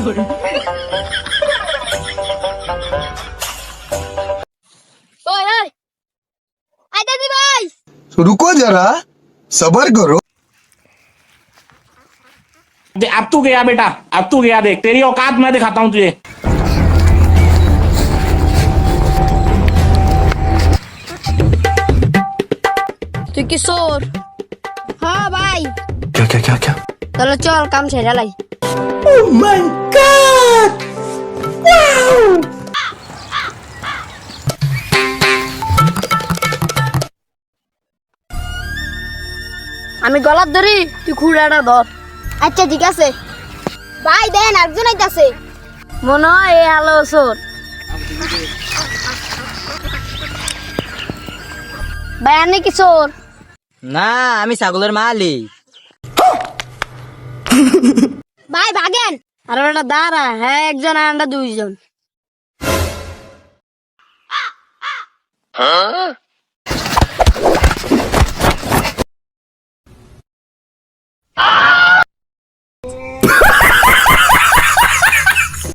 ओए ओए आय दादी भाई रुको जरा सबर करो। अब तू गया बेटा, अब तू गया, देख तेरी औकात मैं दिखाता हूँ तुझे। তুই কি চোর? হ্যাঁ ভাই। क्या क्या क्या क्या? তাহলে চল কাম ছেড়ে লাই। Oh my God! Wow! আমি গলার ধরি, তুই খুঁড়াটা ধর। আচ্ছা ঠিক আছে ভাই, দেন একজন আইতাছে। মনে হয় এই আলো চোর। ভাই আপনি কি চোর? না, আমি ছাগলের মালিক। ভাই ভাগেন। আর ওটা দাঁড়া, হ্যাঁ একজন আর আমরা দুইজন।